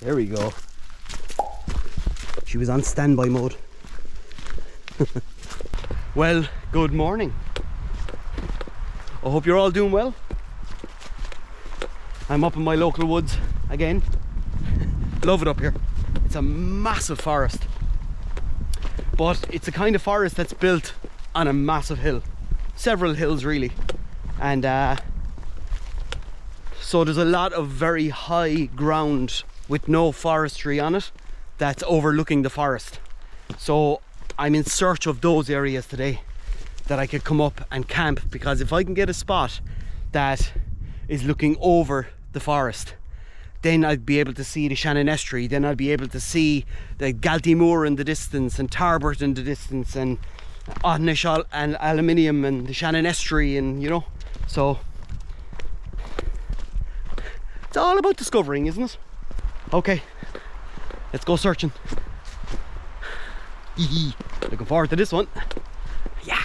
There we go. She was on standby mode. Well, good morning. I hope you're all doing well. I'm up in my local woods again. Love it up here. It's a massive forest. But it's a kind of forest that's built on a massive hill. Several hills really. And so there's a lot of very high ground with no forestry on it that's overlooking the forest. So I'm in search of those areas today that I could come up and camp, because if I can get a spot that is looking over the forest, then I'd be able to see the Shannon Estuary, then I'd be able to see the Galtymore in the distance and Tarbert in the distance and Augus and Aluminium and the Shannon Estuary, and you know, so it's all about discovering, isn't it? Okay, let's go searching. Looking forward to this one. Yeah.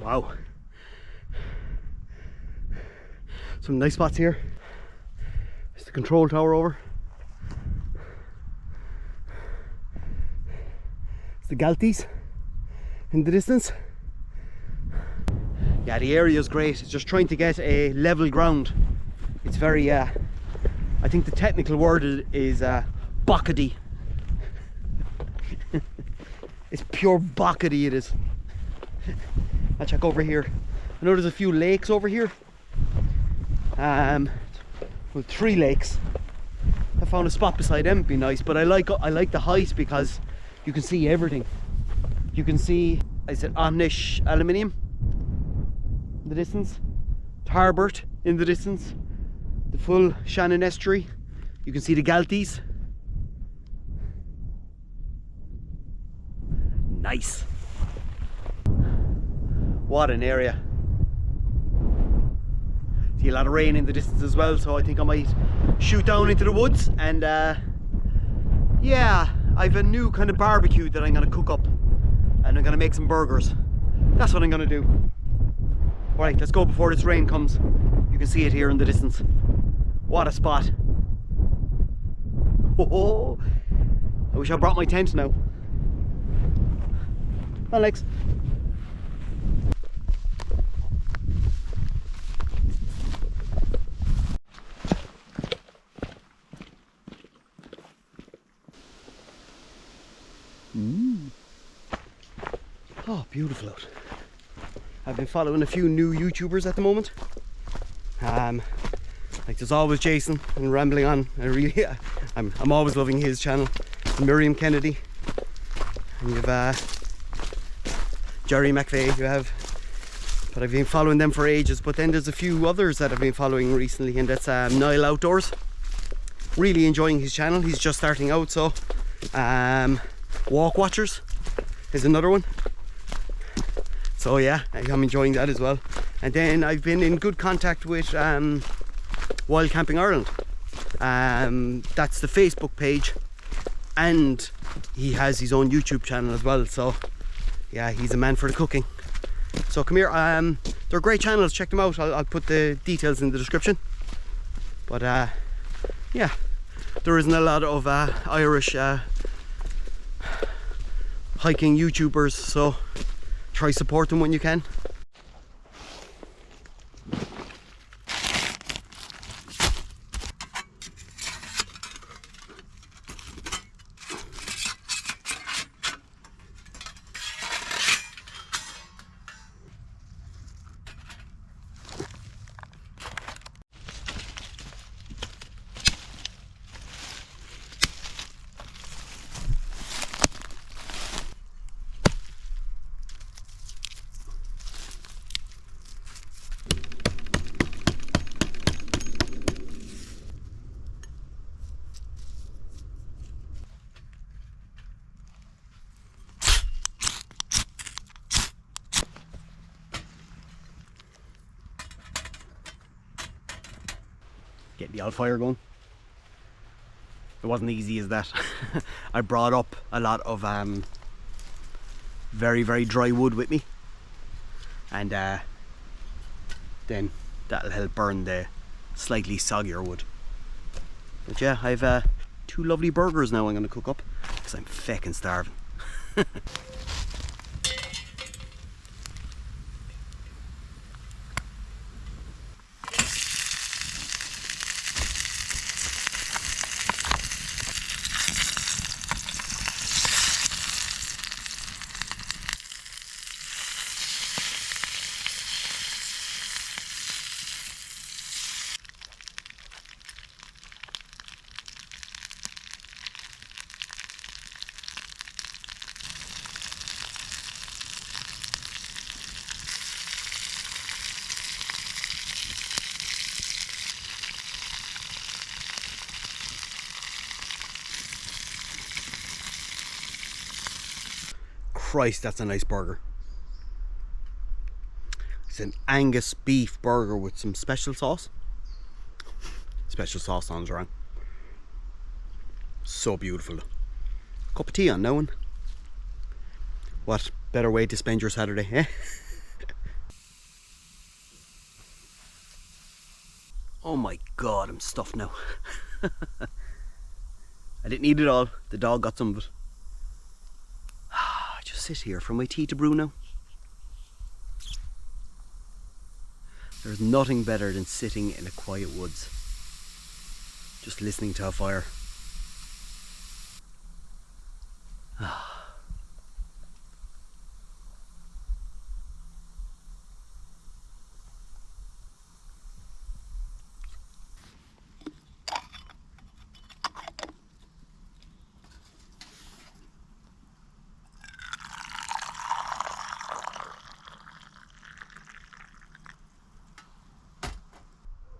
Wow, some nice spots here. There's the control tower over. It's the Galties in the distance. Yeah, the area is great. It's just trying to get a level ground. It's very, I think the technical word is bockety. It's pure bockety, it is. I'll check over here. I know there's a few lakes over here. Well, 3 lakes. I found a spot beside them, it'd be nice. But I like the height because you can see everything. You can see, I said, Augus Aluminium in the distance, Tarbert in the distance, the full Shannon Estuary. You can see the Galties. Nice. What an area. See a lot of rain in the distance as well, so I think I might shoot down into the woods and yeah, I've a new kind of barbecue that I'm going to cook up, and I'm going to make some burgers. That's what I'm going to do. Alright, let's go before this rain comes. You can see it here in the distance. What a spot. Oh, I wish I brought my tent now. Alex. Oh, beautiful out. I've been following a few new YouTubers at the moment. Like there's always Jason and rambling on. I'm always loving his channel. Miriam Kennedy. And you have Jerry McVeigh. But I've been following them for ages. But then there's a few others that I've been following recently, and that's Niall Outdoors. Really enjoying his channel. He's just starting out, so WalkWatchers is another one. So yeah, I'm enjoying that as well. And then I've been in good contact with Wild Camping Ireland. That's the Facebook page, and he has his own YouTube channel as well. So yeah, he's a man for the cooking. So come here, they're great channels, check them out. I'll put the details in the description. But yeah, there isn't a lot of Irish hiking YouTubers, so try support them when you can. Get the old fire going. It wasn't easy as that. I brought up a lot of very, very dry wood with me, and then that'll help burn the slightly soggier wood. But yeah, I've 2 lovely burgers now I'm going to cook up because I'm feckin' starving. Christ, that's a nice burger. It's an Angus beef burger with some special sauce. Special sauce sounds wrong. So beautiful. Cup of tea on now one. What better way to spend your Saturday, eh? Oh my god, I'm stuffed now. I didn't eat it all. The dog got some of it. Just sit here for my tea to brew now. There's nothing better than sitting in a quiet woods, just listening to a fire.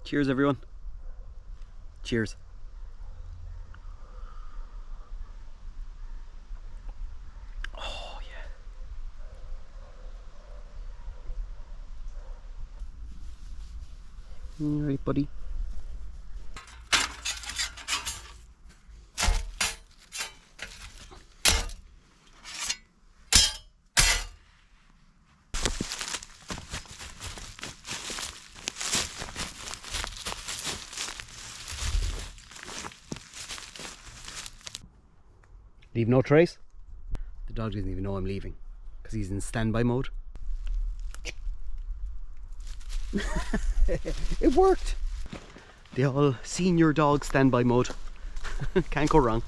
Cheers, everyone. Cheers. Oh, yeah. All right, buddy. Leave no trace. The dog doesn't even know I'm leaving because he's in standby mode. It worked. The old senior dog standby mode. Can't go wrong.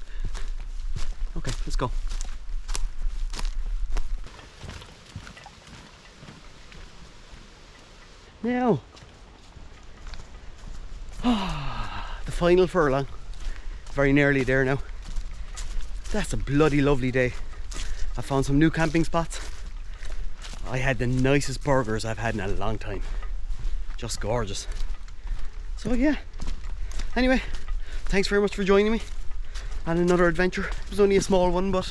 Okay, let's go. Now, the final furlong. Very nearly there now. That's a bloody lovely day. I found some new camping spots. I had the nicest burgers I've had in a long time. Just gorgeous. So yeah. Anyway, thanks very much for joining me on another adventure. It was only a small one, but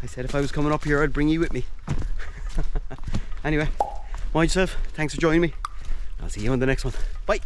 I said if I was coming up here I'd bring you with me. Anyway, mind yourself. Thanks for joining me. I'll see you on the next one. Bye.